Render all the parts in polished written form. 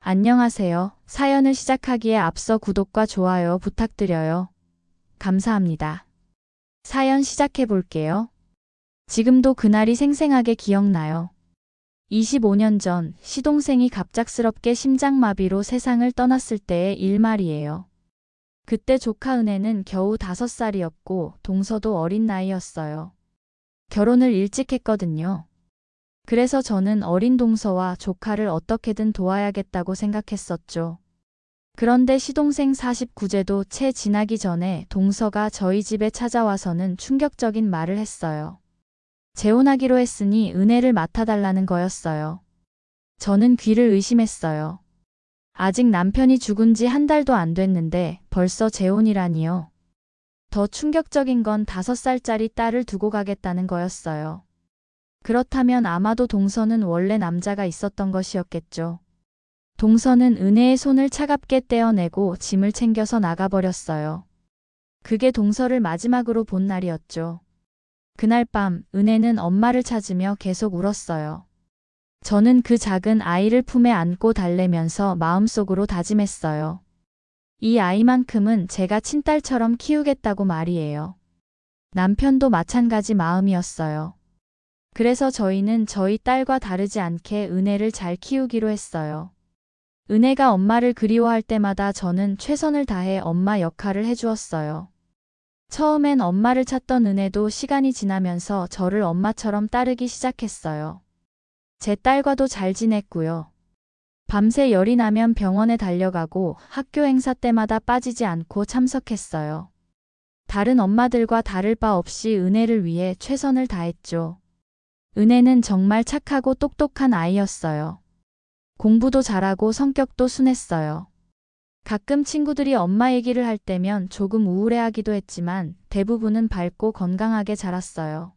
안녕하세요. 사연을 시작하기에 앞서 구독과 좋아요 부탁드려요. 감사합니다. 사연 시작해 볼게요. 지금도 그날이 생생하게 기억나요. 25년 전 시동생이 갑작스럽게 심장마비로 세상을 떠났을 때의 일 말이에요. 그때 조카 은혜는 겨우 5살이었고 동서도 어린 나이였어요. 결혼을 일찍 했거든요. 그래서 저는 어린 동서와 조카를 어떻게든 도와야겠다고 생각했었죠. 그런데 시동생 49제도 채 지나기 전에 동서가 저희 집에 찾아와서는 충격적인 말을 했어요. 재혼하기로 했으니 은혜를 맡아달라는 거였어요. 저는 귀를 의심했어요. 아직 남편이 죽은 지 한 달도 안 됐는데 벌써 재혼이라니요. 더 충격적인 건 5살짜리 딸을 두고 가겠다는 거였어요. 그렇다면 아마도 동서는 원래 남자가 있었던 것이었겠죠. 동서는 은혜의 손을 차갑게 떼어내고 짐을 챙겨서 나가버렸어요. 그게 동서를 마지막으로 본 날이었죠. 그날 밤 은혜는 엄마를 찾으며 계속 울었어요. 저는 그 작은 아이를 품에 안고 달래면서 마음속으로 다짐했어요. 이 아이만큼은 제가 친딸처럼 키우겠다고 말이에요. 남편도 마찬가지 마음이었어요. 그래서 저희는 저희 딸과 다르지 않게 은혜를 잘 키우기로 했어요. 은혜가 엄마를 그리워할 때마다 저는 최선을 다해 엄마 역할을 해주었어요. 처음엔 엄마를 찾던 은혜도 시간이 지나면서 저를 엄마처럼 따르기 시작했어요. 제 딸과도 잘 지냈고요. 밤새 열이 나면 병원에 달려가고 학교 행사 때마다 빠지지 않고 참석했어요. 다른 엄마들과 다를 바 없이 은혜를 위해 최선을 다했죠. 은혜는 정말 착하고 똑똑한 아이였어요. 공부도 잘하고 성격도 순했어요. 가끔 친구들이 엄마 얘기를 할 때면 조금 우울해하기도 했지만 대부분은 밝고 건강하게 자랐어요.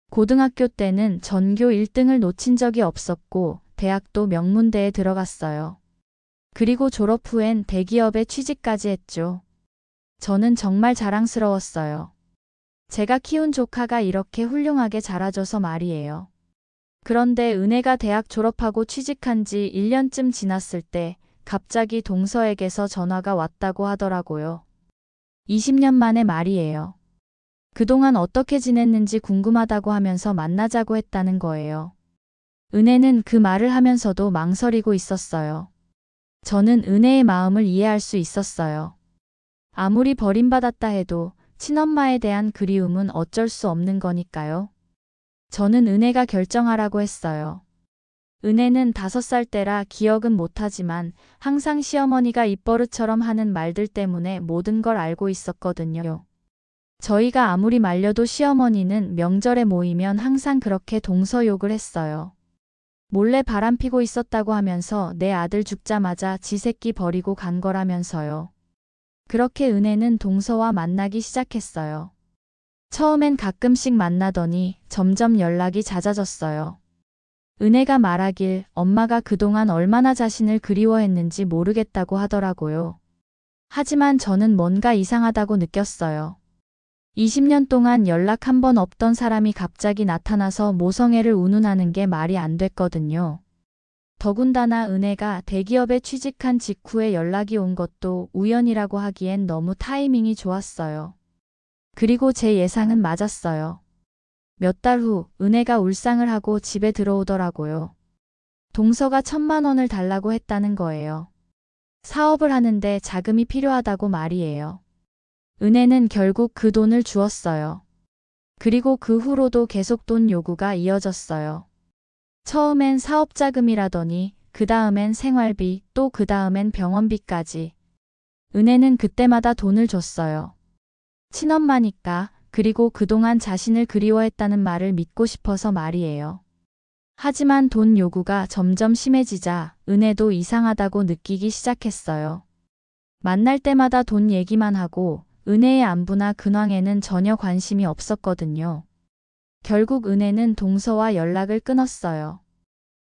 고등학교 때는 전교 1등을 놓친 적이 없었고 대학도 명문대에 들어갔어요. 그리고 졸업 후엔 대기업에 취직까지 했죠. 저는 정말 자랑스러웠어요. 제가 키운 조카가 이렇게 훌륭하게 자라줘서 말이에요. 그런데 은혜가 대학 졸업하고 취직한 지 1년쯤 지났을 때 갑자기 동서에게서 전화가 왔다고 하더라고요. 20년 만에 말이에요. 그동안 어떻게 지냈는지 궁금하다고 하면서 만나자고 했다는 거예요. 은혜는 그 말을 하면서도 망설이고 있었어요. 저는 은혜의 마음을 이해할 수 있었어요. 아무리 버림받았다 해도 친엄마에 대한 그리움은 어쩔 수 없는 거니까요. 저는 은혜가 결정하라고 했어요. 은혜는 5살 때라 기억은 못하지만 항상 시어머니가 입버릇처럼 하는 말들 때문에 모든 걸 알고 있었거든요. 저희가 아무리 말려도 시어머니는 명절에 모이면 항상 그렇게 동서 욕을 했어요. 몰래 바람피고 있었다고 하면서 내 아들 죽자마자 지 새끼 버리고 간 거라면서요. 그렇게 은혜는 동서와 만나기 시작했어요. 처음엔 가끔씩 만나더니 점점 연락이 잦아졌어요. 은혜가 말하길 엄마가 그동안 얼마나 자신을 그리워했는지 모르겠다고 하더라고요. 하지만 저는 뭔가 이상하다고 느꼈어요. 20년 동안 연락 한 번 없던 사람이 갑자기 나타나서 모성애를 운운하는 게 말이 안 됐거든요. 더군다나 은혜가 대기업에 취직한 직후에 연락이 온 것도 우연이라고 하기엔 너무 타이밍이 좋았어요. 그리고 제 예상은 맞았어요. 몇 달 후 은혜가 울상을 하고 집에 들어오더라고요. 동서가 1,000만 원을 달라고 했다는 거예요. 사업을 하는데 자금이 필요하다고 말이에요. 은혜는 결국 그 돈을 주었어요. 그리고 그 후로도 계속 돈 요구가 이어졌어요. 처음엔 사업 자금이라더니 그 다음엔 생활비, 또 그 다음엔 병원비까지. 은혜는 그때마다 돈을 줬어요. 친엄마니까, 그리고 그동안 자신을 그리워했다는 말을 믿고 싶어서 말이에요. 하지만 돈 요구가 점점 심해지자 은혜도 이상하다고 느끼기 시작했어요. 만날 때마다 돈 얘기만 하고 은혜의 안부나 근황에는 전혀 관심이 없었거든요. 결국 은혜는 동서와 연락을 끊었어요.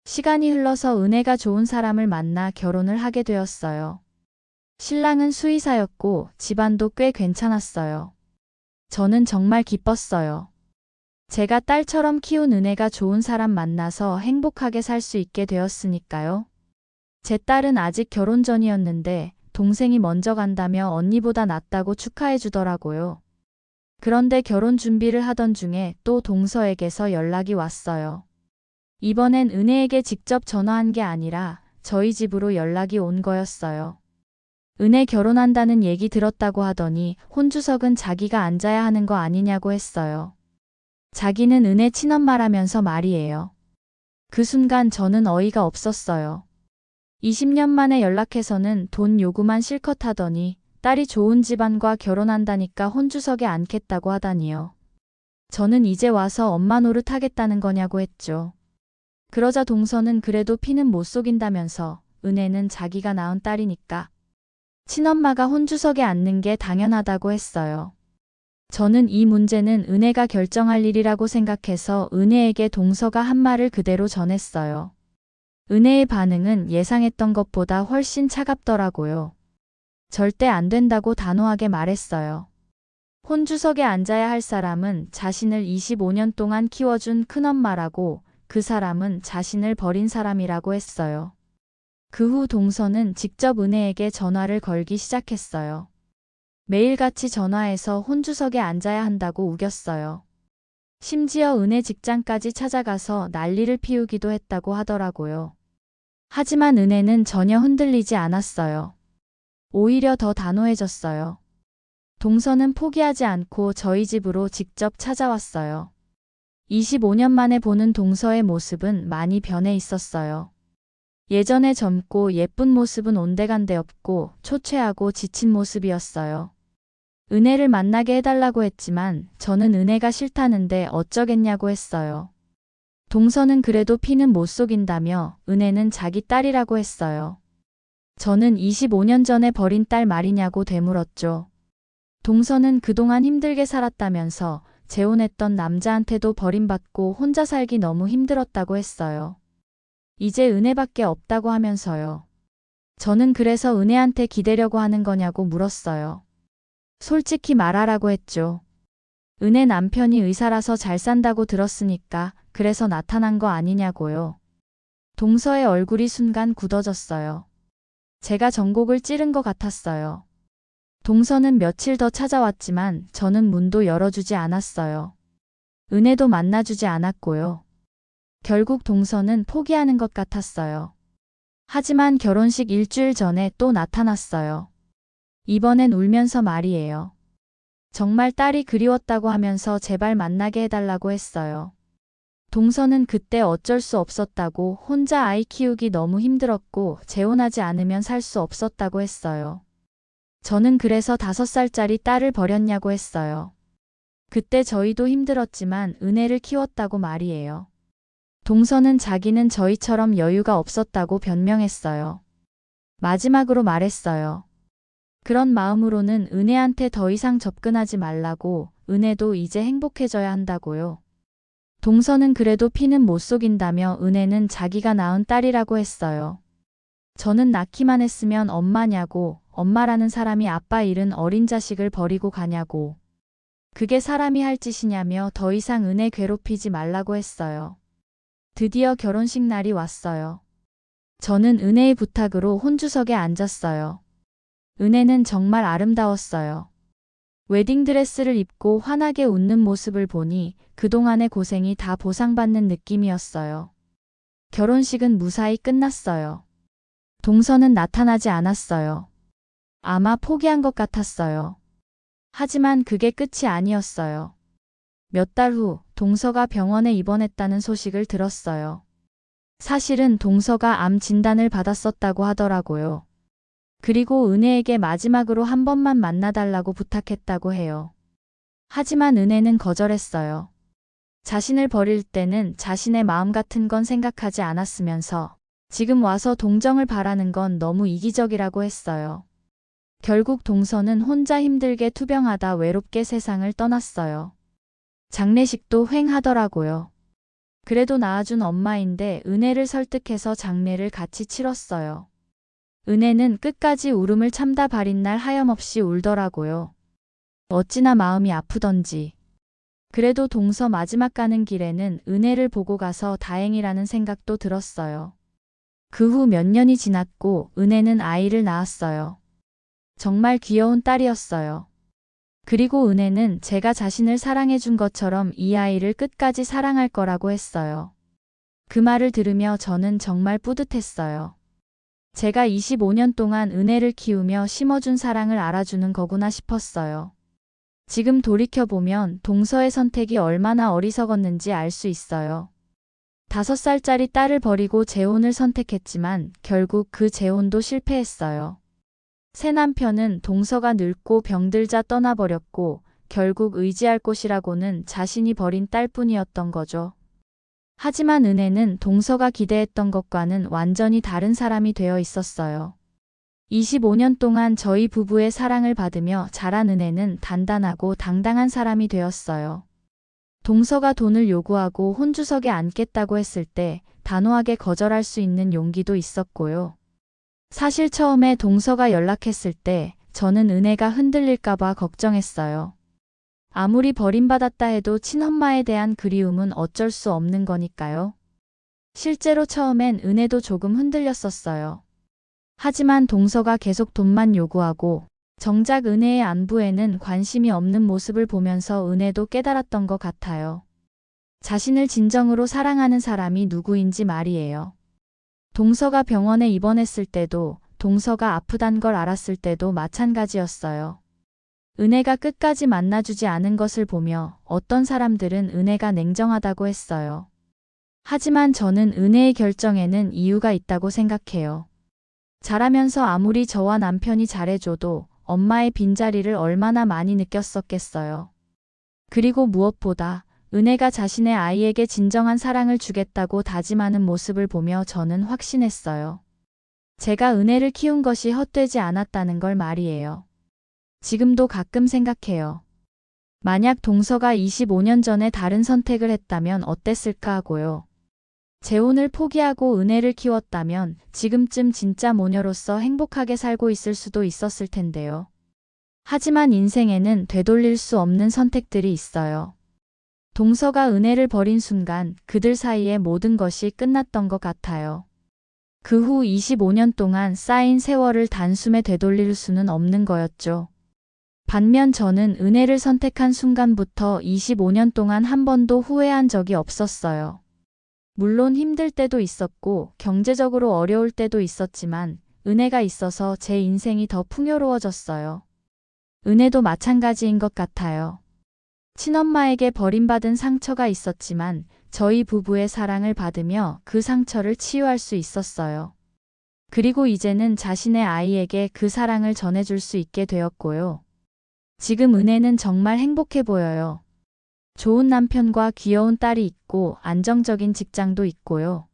시간이 흘러서 은혜가 좋은 사람을 만나 결혼을 하게 되었어요. 신랑은 수의사였고 집안도 꽤 괜찮았어요. 저는 정말 기뻤어요. 제가 딸처럼 키운 은혜가 좋은 사람 만나서 행복하게 살 수 있게 되었으니까요. 제 딸은 아직 결혼 전이었는데 동생이 먼저 간다며 언니보다 낫다고 축하해 주더라고요. 그런데 결혼 준비를 하던 중에 또 동서에게서 연락이 왔어요. 이번엔 은혜에게 직접 전화한 게 아니라 저희 집으로 연락이 온 거였어요. 은혜 결혼한다는 얘기 들었다고 하더니 혼주석은 자기가 앉아야 하는 거 아니냐고 했어요. 자기는 은혜 친엄마라면서 말이에요. 그 순간 저는 어이가 없었어요. 20년 만에 연락해서는 돈 요구만 실컷 하더니 딸이 좋은 집안과 결혼한다니까 혼주석에 앉겠다고 하다니요. 저는 이제 와서 엄마 노릇 하겠다는 거냐고 했죠. 그러자 동서는 그래도 피는 못 속인다면서 은혜는 자기가 낳은 딸이니까 친엄마가 혼주석에 앉는 게 당연하다고 했어요. 저는 이 문제는 은혜가 결정할 일이라고 생각해서 은혜에게 동서가 한 말을 그대로 전했어요. 은혜의 반응은 예상했던 것보다 훨씬 차갑더라고요. 절대 안 된다고 단호하게 말했어요. 혼주석에 앉아야 할 사람은 자신을 25년 동안 키워준 큰엄마라고, 그 사람은 자신을 버린 사람이라고 했어요. 그 후 동서는 직접 은혜에게 전화를 걸기 시작했어요. 매일같이 전화해서 혼주석에 앉아야 한다고 우겼어요. 심지어 은혜 직장까지 찾아가서 난리를 피우기도 했다고 하더라고요. 하지만 은혜는 전혀 흔들리지 않았어요. 오히려 더 단호해졌어요. 동서는 포기하지 않고 저희 집으로 직접 찾아왔어요. 25년 만에 보는 동서의 모습은 많이 변해 있었어요. 예전에 젊고 예쁜 모습은 온데간데 없고 초췌하고 지친 모습이었어요. 은혜를 만나게 해달라고 했지만 저는 은혜가 싫다는데 어쩌겠냐고 했어요. 동서는 그래도 피는 못 속인다며 은혜는 자기 딸이라고 했어요. 저는 25년 전에 버린 딸 말이냐고 되물었죠. 동서는 그동안 힘들게 살았다면서 재혼했던 남자한테도 버림받고 혼자 살기 너무 힘들었다고 했어요. 이제 은혜밖에 없다고 하면서요. 저는 그래서 은혜한테 기대려고 하는 거냐고 물었어요. 솔직히 말하라고 했죠. 은혜 남편이 의사라서 잘 산다고 들었으니까 그래서 나타난 거 아니냐고요. 동서의 얼굴이 순간 굳어졌어요. 제가 전곡을 찌른 것 같았어요. 동서는 며칠 더 찾아왔지만 저는 문도 열어주지 않았어요. 은혜도 만나주지 않았고요. 결국 동서는 포기하는 것 같았어요. 하지만 결혼식 일주일 전에 또 나타났어요. 이번엔 울면서 말이에요. 정말 딸이 그리웠다고 하면서 제발 만나게 해달라고 했어요. 동서는 그때 어쩔 수 없었다고, 혼자 아이 키우기 너무 힘들었고 재혼하지 않으면 살 수 없었다고 했어요. 저는 그래서 5살짜리 딸을 버렸냐고 했어요. 그때 저희도 힘들었지만 은혜를 키웠다고 말이에요. 동서는 자기는 저희처럼 여유가 없었다고 변명했어요. 마지막으로 말했어요. 그런 마음으로는 은혜한테 더 이상 접근하지 말라고, 은혜도 이제 행복해져야 한다고요. 동서는 그래도 피는 못 속인다며 은혜는 자기가 낳은 딸이라고 했어요. 저는 낳기만 했으면 엄마냐고, 엄마라는 사람이 아빠 잃은 어린 자식을 버리고 가냐고. 그게 사람이 할 짓이냐며 더 이상 은혜 괴롭히지 말라고 했어요. 드디어 결혼식 날이 왔어요. 저는 은혜의 부탁으로 혼주석에 앉았어요. 은혜는 정말 아름다웠어요. 웨딩드레스를 입고 환하게 웃는 모습을 보니 그동안의 고생이 다 보상받는 느낌이었어요. 결혼식은 무사히 끝났어요. 동서는 나타나지 않았어요. 아마 포기한 것 같았어요. 하지만 그게 끝이 아니었어요. 몇 달 후 동서가 병원에 입원했다는 소식을 들었어요. 사실은 동서가 암 진단을 받았었다고 하더라고요. 그리고 은혜에게 마지막으로 한 번만 만나달라고 부탁했다고 해요. 하지만 은혜는 거절했어요. 자신을 버릴 때는 자신의 마음 같은 건 생각하지 않았으면서 지금 와서 동정을 바라는 건 너무 이기적이라고 했어요. 결국 동서는 혼자 힘들게 투병하다 외롭게 세상을 떠났어요. 장례식도 휑하더라고요. 그래도 낳아준 엄마인데 은혜를 설득해서 장례를 같이 치렀어요. 은혜는 끝까지 울음을 참다 발인 날 하염없이 울더라고요. 어찌나 마음이 아프던지. 그래도 동서 마지막 가는 길에는 은혜를 보고 가서 다행이라는 생각도 들었어요. 그 후 몇 년이 지났고 은혜는 아이를 낳았어요. 정말 귀여운 딸이었어요. 그리고 은혜는 제가 자신을 사랑해준 것처럼 이 아이를 끝까지 사랑할 거라고 했어요. 그 말을 들으며 저는 정말 뿌듯했어요. 제가 25년 동안 은혜를 키우며 심어준 사랑을 알아주는 거구나 싶었어요. 지금 돌이켜보면 동서의 선택이 얼마나 어리석었는지 알 수 있어요. 5살짜리 딸을 버리고 재혼을 선택했지만 결국 그 재혼도 실패했어요. 새 남편은 동서가 늙고 병들자 떠나버렸고 결국 의지할 곳이라고는 자신이 버린 딸뿐이었던 거죠. 하지만 은혜는 동서가 기대했던 것과는 완전히 다른 사람이 되어 있었어요. 25년 동안 저희 부부의 사랑을 받으며 자란 은혜는 단단하고 당당한 사람이 되었어요. 동서가 돈을 요구하고 혼주석에 앉겠다고 했을 때 단호하게 거절할 수 있는 용기도 있었고요. 사실 처음에 동서가 연락했을 때 저는 은혜가 흔들릴까봐 걱정했어요. 아무리 버림받았다 해도 친엄마에 대한 그리움은 어쩔 수 없는 거니까요. 실제로 처음엔 은혜도 조금 흔들렸었어요. 하지만 동서가 계속 돈만 요구하고 정작 은혜의 안부에는 관심이 없는 모습을 보면서 은혜도 깨달았던 것 같아요. 자신을 진정으로 사랑하는 사람이 누구인지 말이에요. 동서가 병원에 입원했을 때도 동서가 아프단 걸 알았을 때도 마찬가지였어요. 은혜가 끝까지 만나주지 않은 것을 보며 어떤 사람들은 은혜가 냉정하다고 했어요. 하지만 저는 은혜의 결정에는 이유가 있다고 생각해요. 자라면서 아무리 저와 남편이 잘해줘도 엄마의 빈자리를 얼마나 많이 느꼈었겠어요. 그리고 무엇보다 은혜가 자신의 아이에게 진정한 사랑을 주겠다고 다짐하는 모습을 보며 저는 확신했어요. 제가 은혜를 키운 것이 헛되지 않았다는 걸 말이에요. 지금도 가끔 생각해요. 만약 동서가 25년 전에 다른 선택을 했다면 어땠을까 하고요. 재혼을 포기하고 은혜를 키웠다면 지금쯤 진짜 모녀로서 행복하게 살고 있을 수도 있었을 텐데요. 하지만 인생에는 되돌릴 수 없는 선택들이 있어요. 동서가 은혜를 버린 순간 그들 사이의 모든 것이 끝났던 것 같아요. 그 후 25년 동안 쌓인 세월을 단숨에 되돌릴 수는 없는 거였죠. 반면 저는 은혜를 선택한 순간부터 25년 동안 한 번도 후회한 적이 없었어요. 물론 힘들 때도 있었고 경제적으로 어려울 때도 있었지만 은혜가 있어서 제 인생이 더 풍요로워졌어요. 은혜도 마찬가지인 것 같아요. 친엄마에게 버림받은 상처가 있었지만 저희 부부의 사랑을 받으며 그 상처를 치유할 수 있었어요. 그리고 이제는 자신의 아이에게 그 사랑을 전해줄 수 있게 되었고요. 지금 은혜는 정말 행복해 보여요. 좋은 남편과 귀여운 딸이 있고 안정적인 직장도 있고요.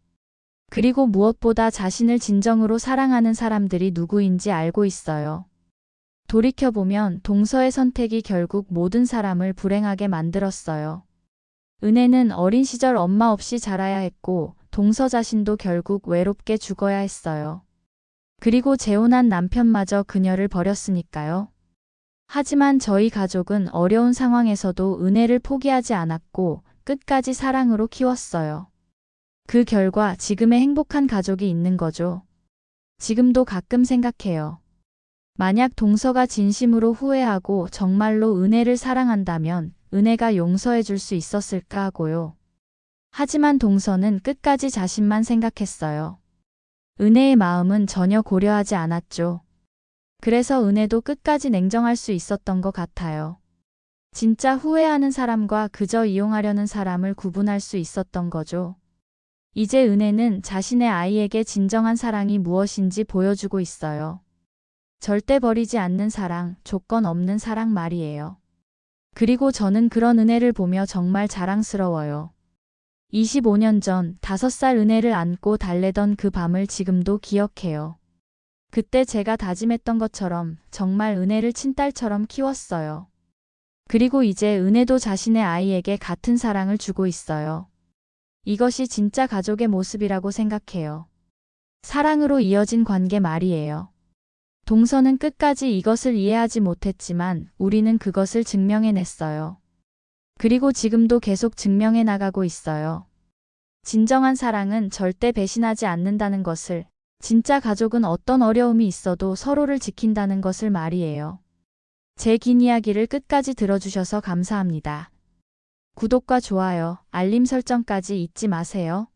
그리고 무엇보다 자신을 진정으로 사랑하는 사람들이 누구인지 알고 있어요. 돌이켜보면 동서의 선택이 결국 모든 사람을 불행하게 만들었어요. 은혜는 어린 시절 엄마 없이 자라야 했고 동서 자신도 결국 외롭게 죽어야 했어요. 그리고 재혼한 남편마저 그녀를 버렸으니까요. 하지만 저희 가족은 어려운 상황에서도 은혜를 포기하지 않았고 끝까지 사랑으로 키웠어요. 그 결과 지금의 행복한 가족이 있는 거죠. 지금도 가끔 생각해요. 만약 동서가 진심으로 후회하고 정말로 은혜를 사랑한다면 은혜가 용서해 줄 수 있었을까 하고요. 하지만 동서는 끝까지 자신만 생각했어요. 은혜의 마음은 전혀 고려하지 않았죠. 그래서 은혜도 끝까지 냉정할 수 있었던 것 같아요. 진짜 후회하는 사람과 그저 이용하려는 사람을 구분할 수 있었던 거죠. 이제 은혜는 자신의 아이에게 진정한 사랑이 무엇인지 보여주고 있어요. 절대 버리지 않는 사랑, 조건 없는 사랑 말이에요. 그리고 저는 그런 은혜를 보며 정말 자랑스러워요. 25년 전 5살 은혜를 안고 달래던 그 밤을 지금도 기억해요. 그때 제가 다짐했던 것처럼 정말 은혜를 친딸처럼 키웠어요. 그리고 이제 은혜도 자신의 아이에게 같은 사랑을 주고 있어요. 이것이 진짜 가족의 모습이라고 생각해요. 사랑으로 이어진 관계 말이에요. 동서는 끝까지 이것을 이해하지 못했지만 우리는 그것을 증명해냈어요. 그리고 지금도 계속 증명해 나가고 있어요. 진정한 사랑은 절대 배신하지 않는다는 것을, 진짜 가족은 어떤 어려움이 있어도 서로를 지킨다는 것을 말이에요. 제 긴 이야기를 끝까지 들어주셔서 감사합니다. 구독과 좋아요, 알림 설정까지 잊지 마세요.